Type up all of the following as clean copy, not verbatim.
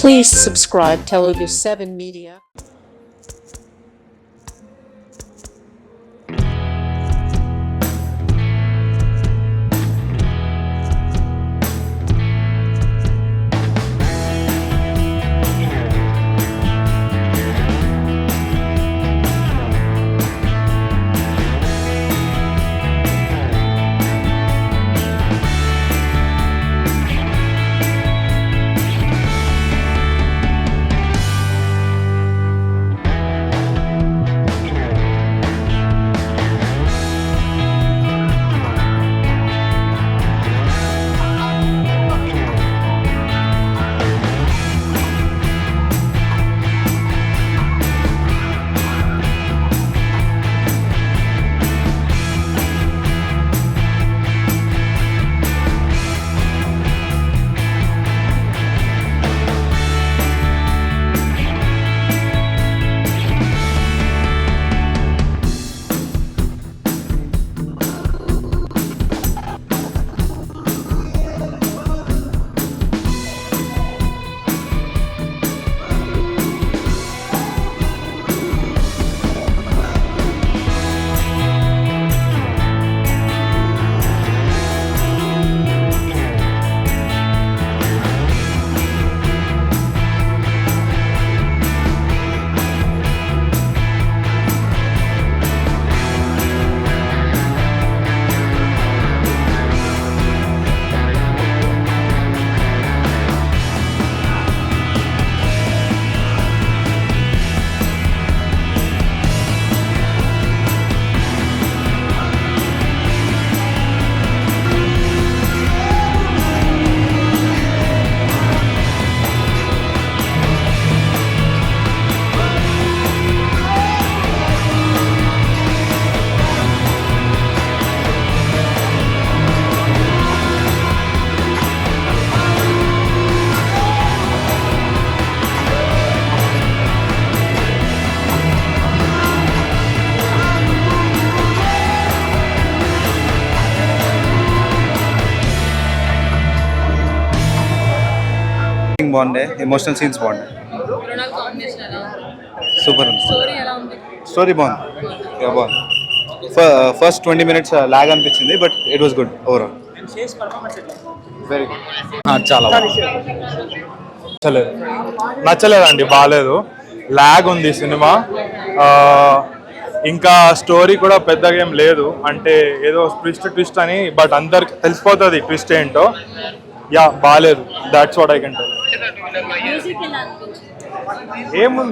Please subscribe Telugu 7 Media. బాగుండే, emotional scenes బాగుండే, super ఉంది. స్టోరీ బాగుంది. ఫస్ట్ 20 minutes లాగ్ అనిపించింది, but it was good overall. Very good. చాలా నచ్చలేదండి, బాగాలేదు. లాగ్ ఉంది సినిమా. ఇంకా స్టోరీ కూడా పెద్దగా ఏం లేదు, అంటే ఏదో ట్విస్ట్ అని, బట్ అందరికి తెలిసిపోతుంది ట్విస్ట్ ఏంటో. బాగాలేదు. That's what I can tell.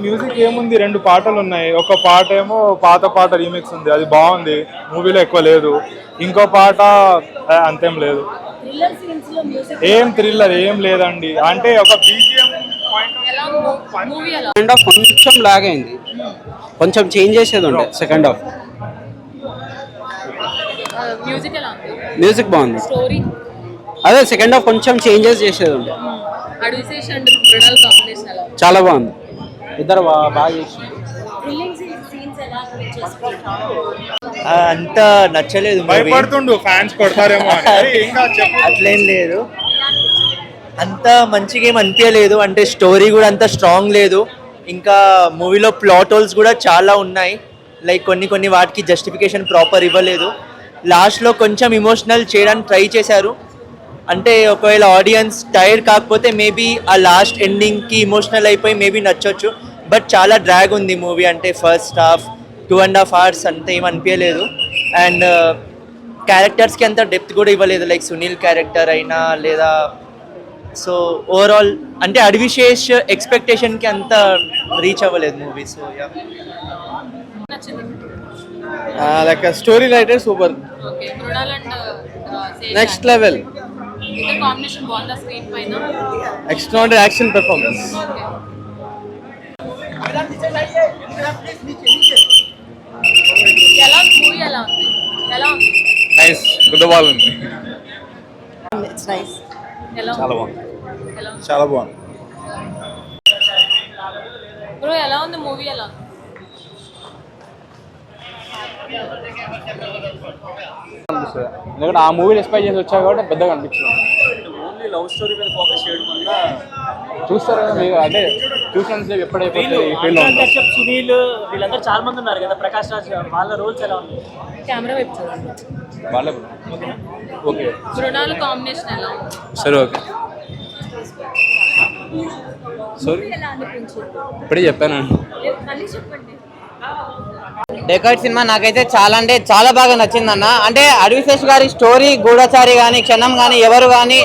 Music ఏముంది, 2 పాటలు ఉన్నాయి. ఒక పాట ఏమో పాత పాట రీమిక్స్ ఉంది, అది బాగుంది, మూవీలో ఎక్కువ లేదు. ఇంకో పాట అంతేం లేదు. ఏం థ్రిల్లర్ ఏం లేదండి, అంటే ఒక బీజిఎం కొంచెం లాగ్ అయింది, కొంచెం చేంజ్ చేసేది ఉండే సెకండ్ హాఫ్. మ్యూజిక్ బాగుంది, అదే సెకండ్ హాఫ్ కొంచెం చేంజెస్ చేసేది ఉండే. చాలా బాగుంది, ఇద్దరు బాగా చేసి. అంత నచ్చలేదు, భయపడుతుండు ఫ్యాన్స్ కొడతారేమో అట్లేం లేదు, అంత మంచిగా ఏం అనిపించలేదు. అంటే స్టోరీ కూడా అంత స్ట్రాంగ్ లేదు, ఇంకా మూవీలో ప్లాట్ హోల్స్ కూడా చాలా ఉన్నాయి. లైక్ కొన్ని వాటికి జస్టిఫికేషన్ ప్రాపర్ ఇవ్వలేదు. లాస్ట్లో కొంచెం ఇమోషనల్ చేయడానికి ట్రై చేశారు, అంటే ఒకవేళ ఆడియన్స్ టైర్డ్ కాకపోతే మేబీ ఆ లాస్ట్ ఎండింగ్కి ఇమోషనల్ అయిపోయి మేబీ నచ్చొచ్చు. బట్ చాలా డ్రాగ్ ఉంది మూవీ, అంటే ఫస్ట్ హాఫ్ 2.5 hours అంతే ఏం అనిపించలేదు. అండ్ క్యారెక్టర్స్కి అంత డెప్త్ కూడా ఇవ్వలేదు, లైక్ సునీల్ క్యారెక్టర్ అయినా లేదా. సో ఓవరాల్ అంటే అడ్విశేష్ ఎక్స్పెక్టేషన్కి అంత రీచ్ అవ్వలేదు movie. So like story writer super, next level, extraordinary action performance. Nice, good బాగుంది. చాలా బాగుంది, చాలా బాగుంది. బ్రో ఎలా ఉంది మూవీ? ఎలా ఉంది? ఎందుకంటే ఆ మూవీని ఎక్స్పెక్ట్ చేసి వచ్చా కాబట్టి పెద్దగా అనిపించింది. ఓన్లీ లవ్ స్టోరీ మీద ఫోకస్ చేయడం వల్ల చూస్తారా మీరు? అంటే చూసినంతసేపు ఎప్పుడైపోతుంది ఈ ఫీల్డ్లో ఉంటారు. కశ్యప్, సునీల్ వీళ్ళందరూ చాలా మంది ఉన్నారు కదా, ప్రకాష్ రాజ్ వాళ్ళ రోల్స్ ఎలా ఉంది? కెమెరా వైపు చూడండి. వాళ్ళ ఓకే మృణాల్ కాంబినేషన్ ఎలా ఉంది? సరే ఓకే సారీ ఇప్పుడే చెప్పానండి. మళ్ళీ చెప్పండి. డెకాయిడ్ సినిమా నాకైతే చాలా అంటే చాలా బాగా నచ్చింది అన్న. అంటే అడవిశేష్ గారి స్టోరీ, గూఢచారి కానీ, క్షణం కానీ, ఎవరు కానీ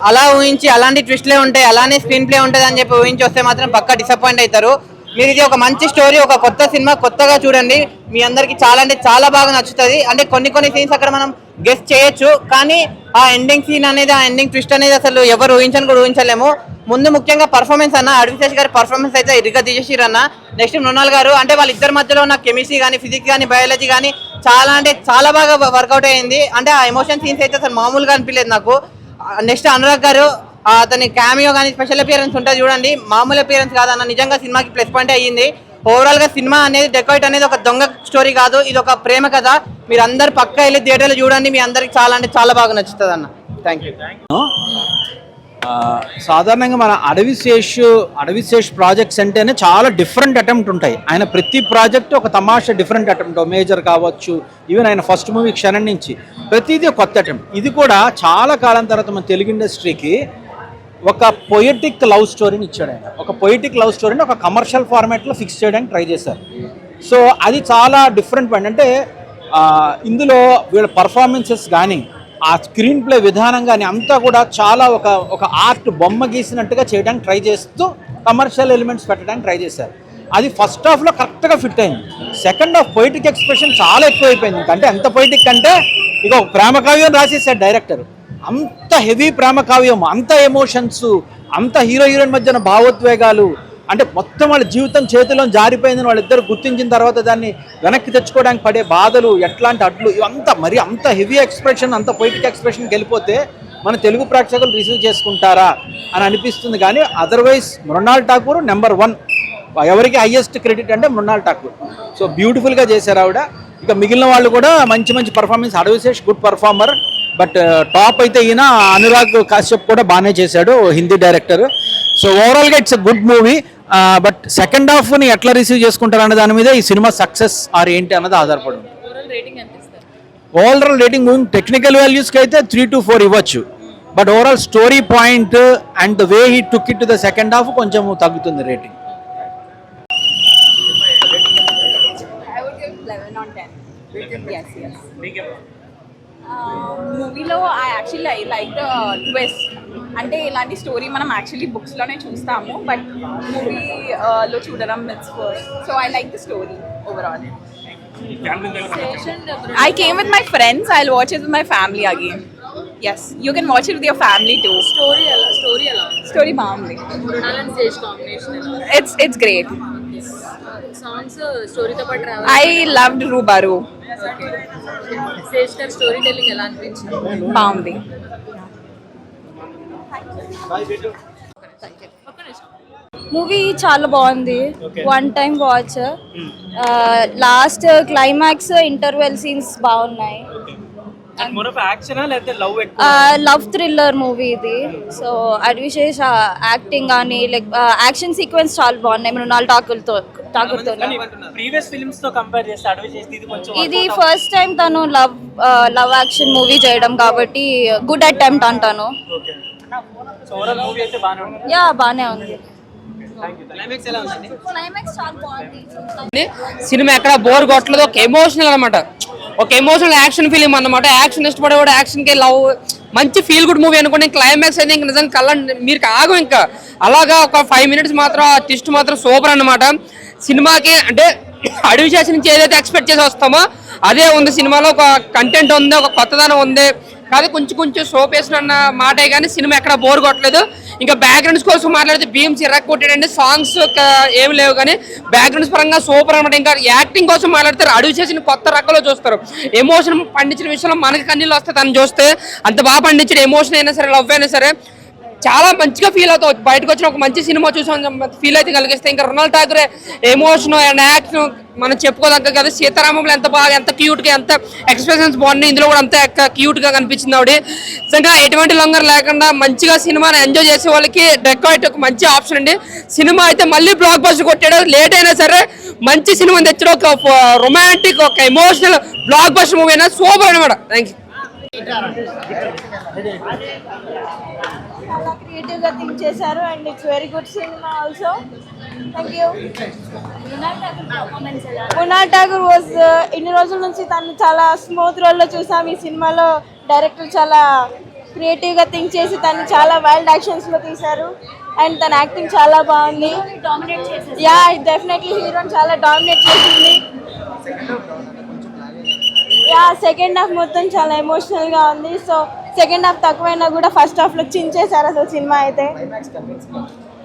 అలా ఊహించి అలాంటి ట్విస్ట్లే ఉంటాయి, అలానే స్క్రీన్ ప్లే ఉంటుంది అని చెప్పి ఊహించి వస్తే మాత్రం పక్కా డిసప్పాయింట్ అవుతారు. మీరు ఇది ఒక మంచి స్టోరీ, ఒక కొత్త సినిమా, కొత్తగా చూడండి, మీ అందరికి చాలా అంటే చాలా బాగా నచ్చుతుంది. అంటే కొన్ని సీన్స్ అక్కడ మనం గెస్ట్ చేయొచ్చు, కానీ ఆ ఎండింగ్ సీన్ అనేది, ఆ ఎండింగ్ ట్విస్ట్ అనేది అసలు ఎవరు ఊహించని కూడా ఊహించలేము. ముందు ముఖ్యంగా పర్ఫార్మెన్స్ అన్న, అడవిశేష్ గారి పర్ఫార్మెన్స్ అయితే ఇరుగా తీసేసిరు అన్న. నెక్స్ట్ మృణాల్ గారు, అంటే వాళ్ళిద్దరి మధ్యలో ఉన్న కెమిస్ట్రీ కానీ, ఫిజిక్స్ కానీ, బయాలజీ కానీ చాలా అంటే చాలా బాగా వర్కౌట్ అయ్యింది. అంటే ఆ ఎమోషన్ సీన్స్ అయితే అసలు మామూలుగా అనిపించలేదు నాకు. నెక్స్ట్ అనురాగ్ గారు, అతని క్యామియో కానీ స్పెషల్ అపియరెన్స్ ఉంటుంది చూడండి, మామూలు అపియరెన్స్ కాదన్న, నిజంగా సినిమాకి ప్లస్ పాయింట్ అయ్యింది. ఓవరాల్ గా సినిమా అనేది డెకాయిట్ అనేది ఒక దొంగ స్టోరీ కాదు, ఇది ఒక ప్రేమ కథ. మీరు అందరు పక్కా వెళ్ళి థియేటర్లో చూడండి, మీ అందరికి చాలా అంటే చాలా బాగా నచ్చుతుంది అన్న. Thank you. సాధారణంగా మన అడవిశేష్ ప్రాజెక్ట్స్ అంటేనే చాలా డిఫరెంట్ అటెంప్ట్ ఉంటాయి. ఆయన ప్రతి ప్రాజెక్ట్ ఒక తమాషా డిఫరెంట్ అటెంప్ట్, మేజర్ కావచ్చు, ఈవెన్ ఆయన ఫస్ట్ మూవీ క్షణం నుంచి ప్రతిదీ కొత్త అటెంప్ట్. ఇది కూడా చాలా కాలం తర్వాత మన తెలుగు ఇండస్ట్రీకి ఒక పొయిటిక్ లవ్ స్టోరీని ఇచ్చాడు ఆయన. ఒక పొయిటిక్ లవ్ స్టోరీని ఒక కమర్షియల్ ఫార్మాట్లో ఫిక్స్ చేయడానికి ట్రై చేశారు. సో అది చాలా డిఫరెంట్ పాయింట్. అంటే ఇందులో వీళ్ళ పర్ఫార్మెన్సెస్ కానీ, ఆ స్క్రీన్ ప్లే విధానం కానీ అంతా కూడా చాలా ఒక ఆర్ట్ బొమ్మ గీసినట్టుగా చేయడానికి ట్రై చేస్తూ కమర్షియల్ ఎలిమెంట్స్ పెట్టడానికి ట్రై చేశారు. అది ఫస్ట్ హాఫ్లో కరెక్ట్గా ఫిట్ అయింది. సెకండ్ హాఫ్ పొయిటిక్ ఎక్స్ప్రెషన్ చాలా ఎక్కువైపోయింది. అంటే ఎంత పొయిటిక్ అంటే ఇక ఒక ప్రేమ కావ్యం రాసేసాడు డైరెక్టర్. అంత హెవీ ప్రేమ కావ్యం, అంత ఎమోషన్స్, అంత హీరో హీరోయిన్ మధ్యన భావోద్వేగాలు, అంటే మొత్తం వాళ్ళ జీవితం చేతిలో జారిపోయిందని వాళ్ళిద్దరు గుర్తించిన తర్వాత దాన్ని వెనక్కి తెచ్చుకోవడానికి పడే బాధలు, ఎట్లాంటి అడ్లు, ఇవంతా మరి అంత హెవీ ఎక్స్ప్రెషన్, అంత పొయిటిక్ ఎక్స్ప్రెషన్కి వెళ్ళిపోతే మన తెలుగు ప్రేక్షకులు రిసీవ్ చేసుకుంటారా అని అనిపిస్తుంది. కానీ అదర్వైజ్ మృణాల్ ఠాకూర్ నెంబర్ 1, ఎవరికి హైయెస్ట్ క్రెడిట్ అంటే మృణాల్ ఠాకూర్. సో బ్యూటిఫుల్గా చేశారు ఆవిడ. ఇక మిగిలిన వాళ్ళు కూడా మంచి performance. Adivi Sesh good performer, but top అయితే ఈయన అనురాగ్ కాశ్యప్ కూడా బాగానే చేశాడు, హిందీ డైరెక్టర్. సో ఓవరాల్గా it's a good movie. But second హాఫ్ని ఎట్లా రిసీవ్ చేసుకుంటారు అనే దాని మీద ఈ సినిమా సక్సెస్ ఆర్ ఏంటి అన్నది ఆధారపడి ఉంది. ఓవరాల్ రేటింగ్ టెక్నికల్ వాల్యూస్కి అయితే 3 to 4 ఇవ్వచ్చు. But overall story point and the way he took it to the second half కొంచెం తగ్గుతుంది రేటింగ్. మూవీలో I actually I like the twist. అంటే ఇలాంటి స్టోరీ మనం యాక్చువల్లీ బుక్స్లోనే చూస్తాము, బట్ మూవీలో చూడడం it's first. So I like the story overall. I came with my friends. I'll watch it with my family again. Yes, you can watch it with your family too. Story ఎలా? Story బాగుంది. Mrunal and Sage combination ఎలా? It's great. Songs స్టోరీతో పాటు రావాలి. I loved Rubaru. Sage గారి story telling ఎలా అనిపించింది? బాగుంది. Movie చాలా బాగుంది, one time watch. Last climax, interval scenes బాగున్నాయి. లవ్ థ్రిల్లర్ మూవీ ఇది. సో అడ్విశేష్ యాక్టింగ్ కానీ లైక్ యాక్షన్ సీక్వెన్స్ చాలా బాగున్నాయి మృణాల్ ఠాకూర్తో. ఇది ఫస్ట్ టైం తను లవ్ యాక్షన్ మూవీ చేయడం కాబట్టి గుడ్ అటెంప్ట్ అంటాను. యా బానే ఉంది. క్లైమాక్స్ చాలా బాగుంది. సినిమా ఎక్కడ బోర్ కొట్టలేదు. ఒక ఎమోషనల్ అనమాట, ఒక ఎమోషనల్ యాక్షన్ ఫిలిం అన్నమాట. యాక్షన్ ఇష్టపడేవాడు యాక్షన్కి లవ్, మంచి ఫీల్ గుడ్ మూవీ అనుకోండి. క్లైమాక్స్ అయితే ఇంకా నిజంగా కళ్ళ మీరు ఆగం. ఇంకా అలాగా ఒక 5 minutes మాత్రం ఆ ట్విస్ట్ మాత్రం సూపర్ అన్నమాట. సినిమాకి అంటే అడవిశేష్ నుంచి ఏదైతే ఎక్స్పెక్ట్ చేసి వస్తామో అదే ఉంది సినిమాలో. ఒక కంటెంట్ ఉంది, ఒక కొత్తదనం ఉంది. కాదు కొంచెం సోప్ వేసిన మాటే కానీ సినిమా ఎక్కడ బోర్ కొట్టలేదు. ఇంకా బ్యాక్గ్రౌండ్స్ కోసం మాట్లాడితే భీమ్స్ కొట్టాడండి. సాంగ్స్ ఏం లేవు కానీ బ్యాక్గ్రౌండ్స్ పరంగా సూపర్ అనమాట. ఇంకా యాక్టింగ్ కోసం మాట్లాడితే అడవిశేష్ కొత్త రకంలో చూస్తారు. ఎమోషన్ పండించిన విషయంలో మనకి కన్నీళ్ళు వస్తాయి. తను చూస్తే అంత బాగా పండించాడు. ఎమోషన్ అయినా సరే, లవ్ అయినా సరే చాలా మంచిగా ఫీల్ అవుతావు. బయటకు వచ్చిన ఒక మంచి సినిమా చూసాం ఫీల్ అయితే కలిగిస్తే ఇంకా Ronald Thakur emotion and action మనం చెప్పుకోదగ్గ కదా. సీతారామంలో ఎంత బాగా ఎంత క్యూట్ గా ఎంత ఎక్స్ప్రెషన్స్ బాగున్నాయి, ఇందులో కూడా అంత క్యూట్ గా కనిపించింది ఆవిడ. నిజంగా ఎటువంటి లొంగర్ లేకుండా మంచిగా సినిమాని ఎంజాయ్ చేసే వాళ్ళకి డెకాయిట్ ఒక మంచి ఆప్షన్ అండి. సినిమా అయితే మళ్ళీ బ్లాక్ బస్టర్ కొట్టాడు, లేట్ అయినా సరే మంచి సినిమా తెచ్చడం, ఒక రొమాంటిక్ ఒక ఎమోషనల్ బ్లాక్ బస్టర్ మూవీ అయినా సూపర్ అనమాట. Thank you. చాలా క్రియేటివ్గా థింక్ చేశారు and it's very good cinema also. Thank you. Mrunal Thakur was ఇన్ని రోజుల నుంచి తను చాలా స్మూత్ రోల్లో చూసాం. ఈ సినిమాలో డైరెక్టర్ చాలా క్రియేటివ్గా థింక్ చేసి తను చాలా వైల్డ్ యాక్షన్స్లో తీశారు అండ్ తన యాక్టింగ్ చాలా బాగుంది. యా డెఫినెట్లీ హీరోని చాలా డామినేట్ చేసింది. యా సెకండ్ హాఫ్ మొత్తం చాలా ఎమోషనల్గా ఉంది. సో సెకండ్ హాఫ్ తక్కువైనా కూడా ఫస్ట్ హాఫ్లో చించేశారు అసలు సినిమా అయితే.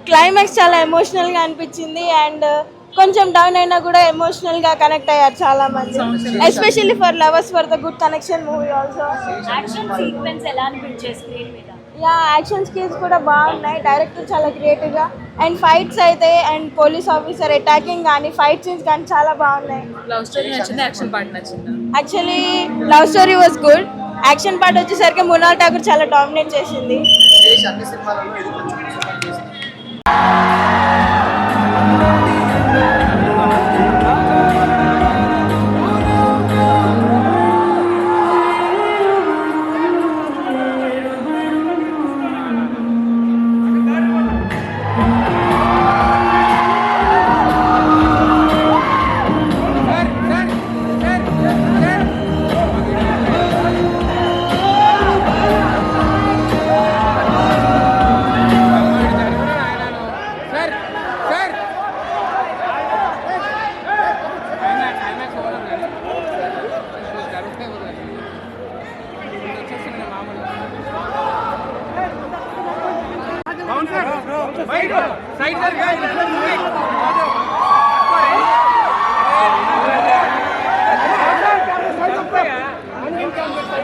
క్లైమాక్స్ చాలా ఎమోషనల్గా అనిపించింది అండ్ కొంచెం డౌన్ అయినా కూడా ఎమోషనల్గా కనెక్ట్ అయ్యారు చాలా మంది, especially for lovers for the good connection movie also. Action sequence ఎలా అనిపించే స్క్రీన్ మీద? యా యాక్షన్ స్కిల్స్ కూడా బాగున్నాయి, డైరెక్టర్ చాలా క్రియేటివ్గా అండ్ ఫైట్స్ అయితే అండ్ పోలీస్ ఆఫీసర్ అటాకింగ్ కానీ ఫైట్ సీన్స్ కానీ చాలా బాగున్నాయి. లవ్ స్టోరీ నచ్చిందా, యాక్షన్ పార్ట్ నచ్చిందా? Actually love story was good, action part వచ్చేసరికి మృణాల్ ఠాకూర్ చాలా డామినేట్ చేసింది.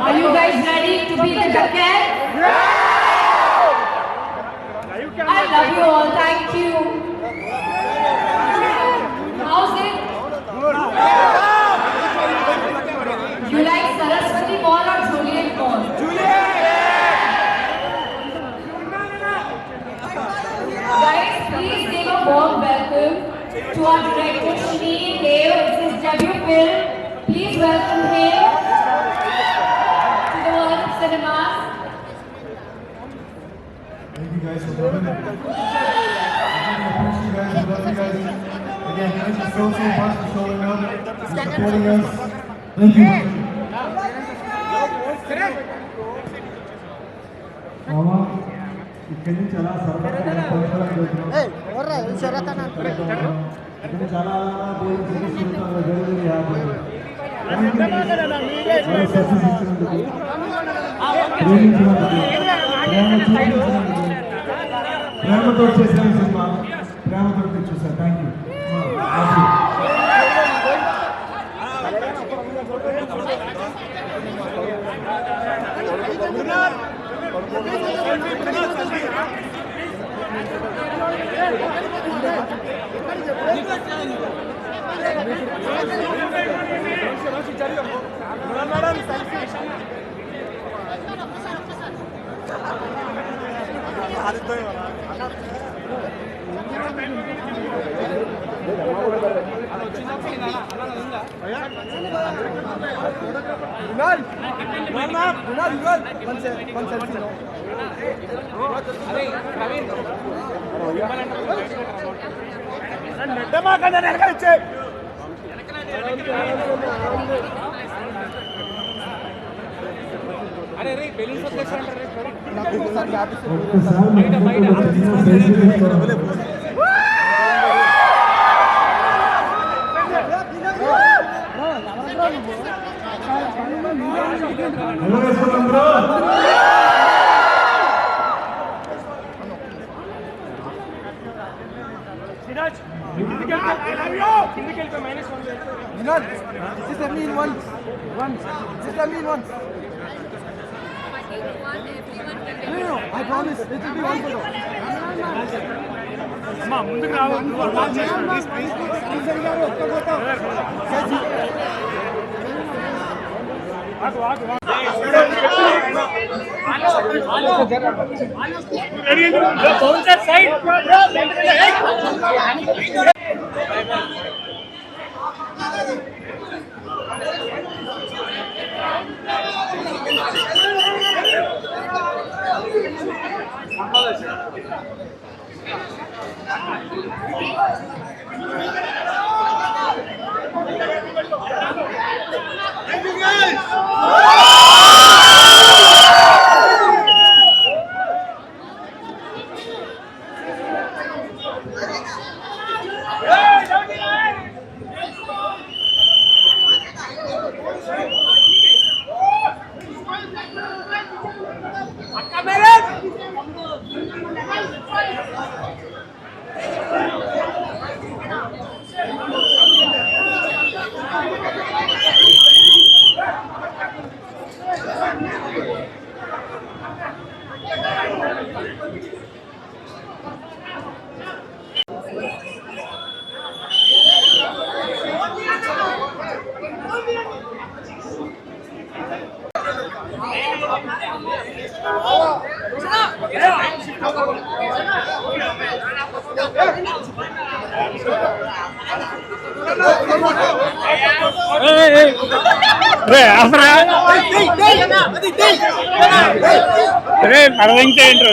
Are you guys ready to be the Duckhead? I love you all. Thank you. How's it? You like Saraswati Mall or Juliet Mall? Guys, please give a warm welcome to our director Shree Dev. It's his debut film. Please welcome him to the world of cinemas. Thank you guys for coming. Again, thank you so much for showing up and supporting us. Thank you. Mama, ఇక్కడి నుంచి చాలా సరదాగా పంచుకోవడానికి వెళ్తున్నాం. ఇక్కడ చాలా ప్రేమతో చేసిన సినిమా ప్రేమతో చూసారు. Thank you. One. అర్థం ఏంటో